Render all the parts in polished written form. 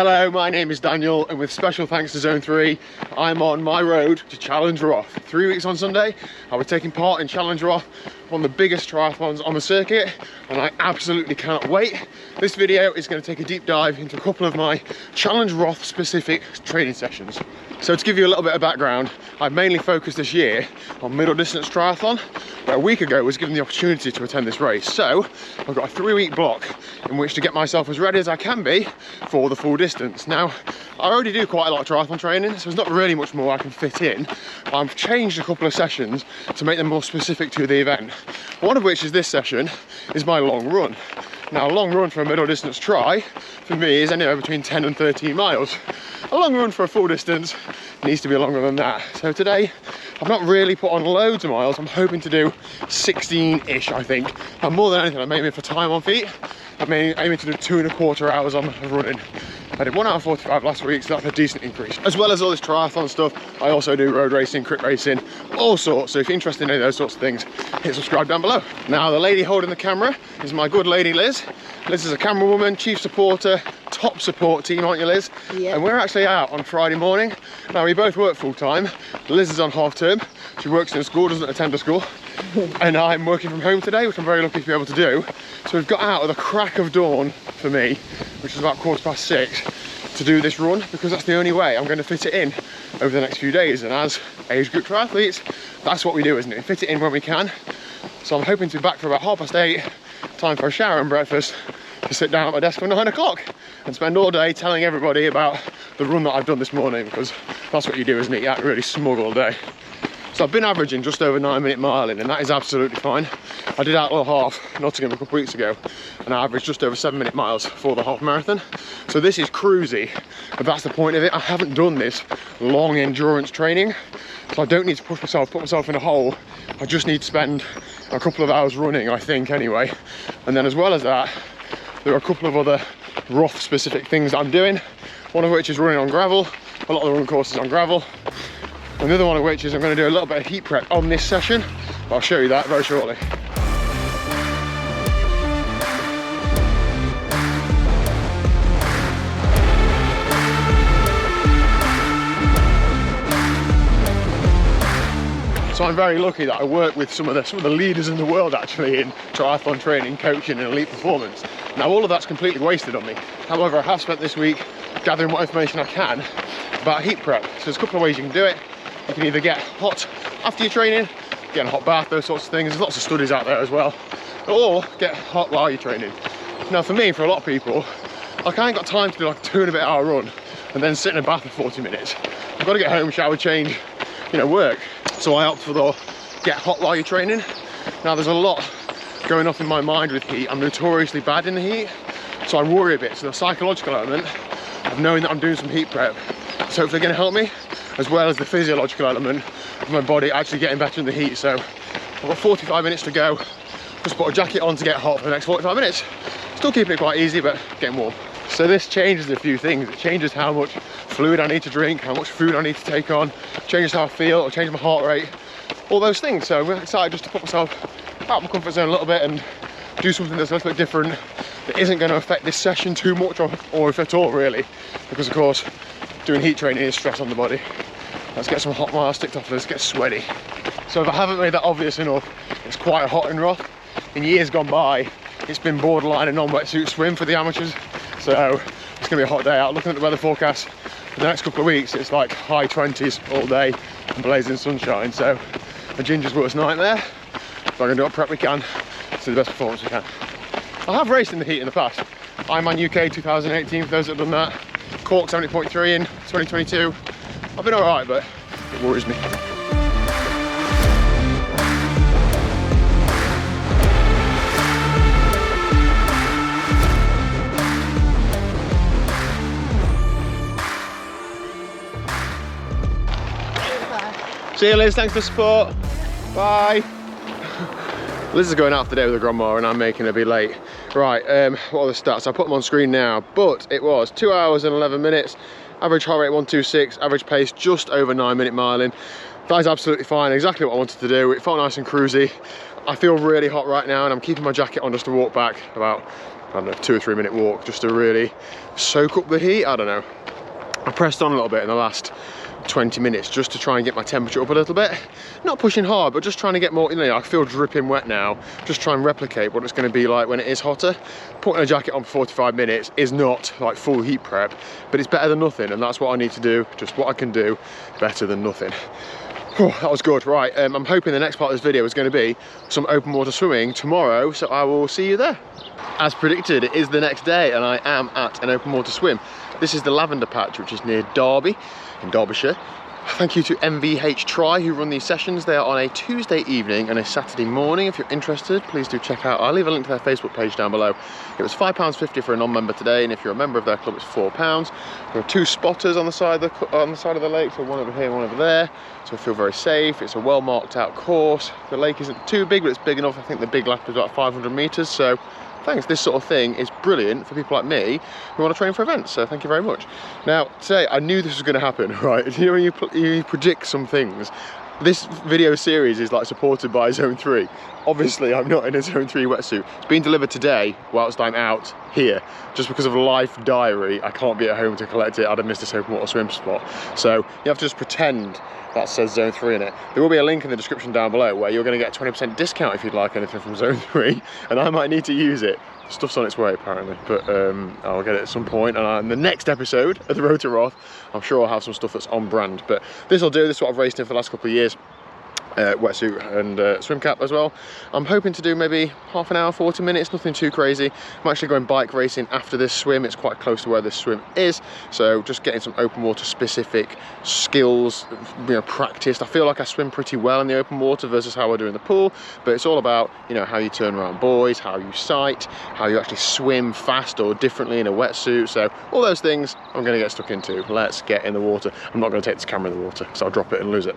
Hello, my name is Daniel, and with special thanks to Zone 3, I'm on my road to Challenge Roth. 3 weeks on Sunday, I was taking part in Challenge Roth, one of the biggest triathlons on the circuit, and I absolutely cannot wait. This video is going to take a deep dive into a couple of my Challenge Roth specific training sessions. So to give you a little bit of background, I've mainly focused this year on middle distance triathlon, but a week ago I was given the opportunity to attend this race. So I've got a 3-week block in which to get myself as ready as I can be for the full distance. Now, I already do quite a lot of triathlon training, so there's not really much more I can fit in. I've changed a couple of sessions to make them more specific to the event. One of which is this session, is my long run. Now, a long run for a middle distance tri, for me, is anywhere between 10 and 13 miles. A long run for a full distance needs to be longer than that. So today, I've not really put on loads of miles. I'm hoping to do 16-ish, I think. And more than anything, I'm aiming for time on feet. I'm aiming to do 2.25 hours on running. I did 1 hour 45 last week, so that's a decent increase. As well as all this triathlon stuff, I also do road racing, crit racing, all sorts. So if you're interested in any of those sorts of things, hit subscribe down below. Now, the lady holding the camera is my good lady Liz. Liz is a camera woman, chief supporter, top support team, aren't you, Liz? Yeah. And we're actually out on Friday morning. Now, we both work full time. Liz is on half term. She works in a school, doesn't attend a school. And I'm working from home today, which I'm very lucky to be able to do. So we've got out at the crack of dawn for me, which is about 6:15, to do this run, because that's the only way I'm going to fit it in over the next few days. And as age group triathletes, that's what we do, isn't it? Fit it in when we can. So I'm hoping to be back for about 8:30, time for a shower and breakfast, to sit down at my desk for 9 o'clock and spend all day telling everybody about the run that I've done this morning, because that's what you do, isn't it? You act really smug all day. So I've been averaging just over 9-minute miling, and that is absolutely fine. I did Outlaw Half Nottingham a couple of weeks ago, and I averaged just over 7-minute miles for the half marathon. So this is cruisy, but that's the point of it. I haven't done this long endurance training, so I don't need to put myself in a hole. I just need to spend a couple of hours running, I think, anyway. And then as well as that, there are a couple of other Roth specific things that I'm doing, one of which is running on gravel. A lot of the run courses on gravel. Another one of which is I'm going to do a little bit of heat prep on this session, but I'll show you that very shortly. So I'm very lucky that I work with some of the leaders in the world actually in triathlon training, coaching and elite performance. Now all of that's completely wasted on me. However, I have spent this week gathering what information I can about heat prep. So there's a couple of ways you can do it. You can either get hot after your training, get a hot bath, those sorts of things. There's lots of studies out there as well. Or get hot while you're training. Now for me, for a lot of people, I ain't got time to do like a 2.5 hour run and then sit in a bath for 40 minutes. I've got to get home, shower, change, work. So I opt for the get hot while you're training. Now there's a lot going off in my mind with heat. I'm notoriously bad in the heat, so I worry a bit. So the psychological element of knowing that I'm doing some heat prep is hopefully going to help me, as well as the physiological element of my body actually getting better in the heat. So I've got 45 minutes to go. Just put a jacket on to get hot for the next 45 minutes. Still keeping it quite easy, but getting warm. So this changes a few things. It changes how much fluid I need to drink, how much food I need to take on, changes how I feel, or changes my heart rate, all those things. So I'm excited just to put myself out of my comfort zone a little bit and do something that's a little bit different, that isn't going to affect this session too much, or if at all really, because of course doing heat training is stress on the body. Let's get some hot miles ticked off, let's get sweaty. So if I haven't made that obvious enough, it's quite hot in Roth. In years gone by, it's been borderline a non-wetsuit swim for the amateurs. So it's going to be a hot day out. Looking at the weather forecast for the next couple of weeks, it's like high 20s all day and blazing sunshine. So a ginger's worst nightmare. But we're going to do what prep we can to do the best performance we can. I have raced in the heat in the past. Ironman UK 2018 for those that have done that. Cork 70.3 in 2022. I've been alright, but it worries me. See you, Liz, thanks for the support. Bye. Liz is going out for the day with her grandma and I'm making her be late. Right, what are the stats? I'll put them on screen now, but it was 2 hours and 11 minutes, average heart rate 126, average pace just over 9-minute miling. That is absolutely fine, exactly what I wanted to do. It felt nice and cruisy. I feel really hot right now and I'm keeping my jacket on just to walk back about I don't know, 2 or 3 minute walk just to really soak up the heat. I don't know. I pressed on a little bit in the last 20 minutes just to try and get my temperature up a little bit. Not pushing hard, but just trying to get more, you know, I feel dripping wet now. Just try and replicate what it's going to be like when it is hotter. Putting a jacket on for 45 minutes is not like full heat prep, but it's better than nothing, and that's what I need to do. Just what I can do, better than nothing. Oh, that was good. Right, I'm hoping the next part of this video is going to be some open water swimming tomorrow, so I will see you there. As predicted, it is the next day and I am at an open water swim. This is the Lavender Patch, which is near Derby in Derbyshire. Thank you to MVH Tri who run these sessions. They are on a Tuesday evening and a Saturday morning. If you're interested, please do check out. I'll leave a link to their Facebook page down below. It was £5.50 for a non-member today, and if you're a member of their club, it's £4. There are 2 spotters on the side of the lake, so one over here, one over there. So I feel very safe. It's a well marked out course. The lake isn't too big, but it's big enough. I think the big lap is about 500 meters. So thanks, this sort of thing is brilliant for people like me who want to train for events, so thank you very much. Now, today, I knew this was going to happen, right? You know, when you predict some things, this video series is like supported by Zone 3. Obviously, I'm not in a Zone 3 wetsuit. It's being delivered today whilst I'm out here. Just because of life diary, I can't be at home to collect it. I'd have missed this open water swim spot. So you have to just pretend that says Zone 3 in it. There will be a link in the description down below where you're going to get a 20% discount if you'd like anything from Zone 3, and I might need to use it. Stuff's on its way apparently, but I'll get it at some point, and in the next episode of the Road to Roth, I'm sure I'll have some stuff that's on brand. But this will do. This is what I've raced in for the last couple of years. Wetsuit and swim cap as well. I'm hoping to do maybe half an hour, 40 minutes, nothing too crazy. I'm actually going bike racing after this swim. It's quite close to where this swim is, so just getting some open water specific skills, you know, practiced. I feel like I swim pretty well in the open water versus how I do in the pool, but it's all about, you know, how you turn around buoys, how you sight, how you actually swim fast or differently in a wetsuit. So all those things I'm going to get stuck into. Let's get in the water. I'm not going to take this camera in the water because I'll drop it and lose it.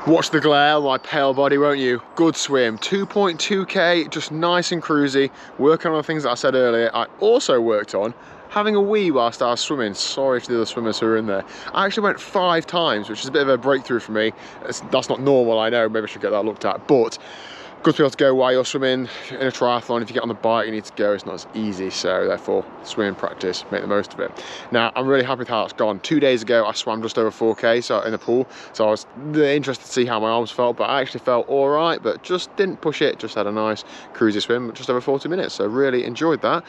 Watch the glare on my pale body, won't you? Good swim, 2.2k, just nice and cruisy, working on the things that I said earlier. I also worked on having a wee whilst I was swimming. Sorry to the other swimmers who were in there. I actually went 5 times, which is a bit of a breakthrough for me. That's not normal, I know, maybe I should get that looked at, but good to be able to go while you're swimming in a triathlon. If you get on the bike, you need to go. It's not as easy, so therefore, swimming practice, make the most of it. Now, I'm really happy with how it's gone. 2 days ago, I swam just over 4k so in the pool, so I was really interested to see how my arms felt, but I actually felt all right, but just didn't push it. Just had a nice cruisy swim, just over 40 minutes, so really enjoyed that.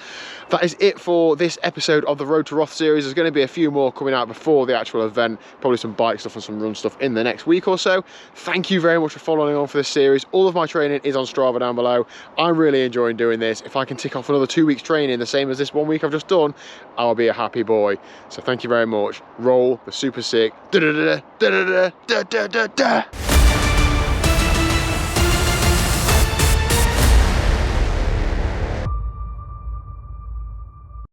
That is it for this episode of the Road to Roth series. There's going to be a few more coming out before the actual event, probably some bike stuff and some run stuff in the next week or so. Thank you very much for following on for this series. All of my training is on Strava down below. I'm really enjoying doing this. If I can tick off another 2 weeks training, the same as this 1 week I've just done, I'll be a happy boy. So thank you very much. Roll the super sick. Da, da, da, da, da, da, da, da, da.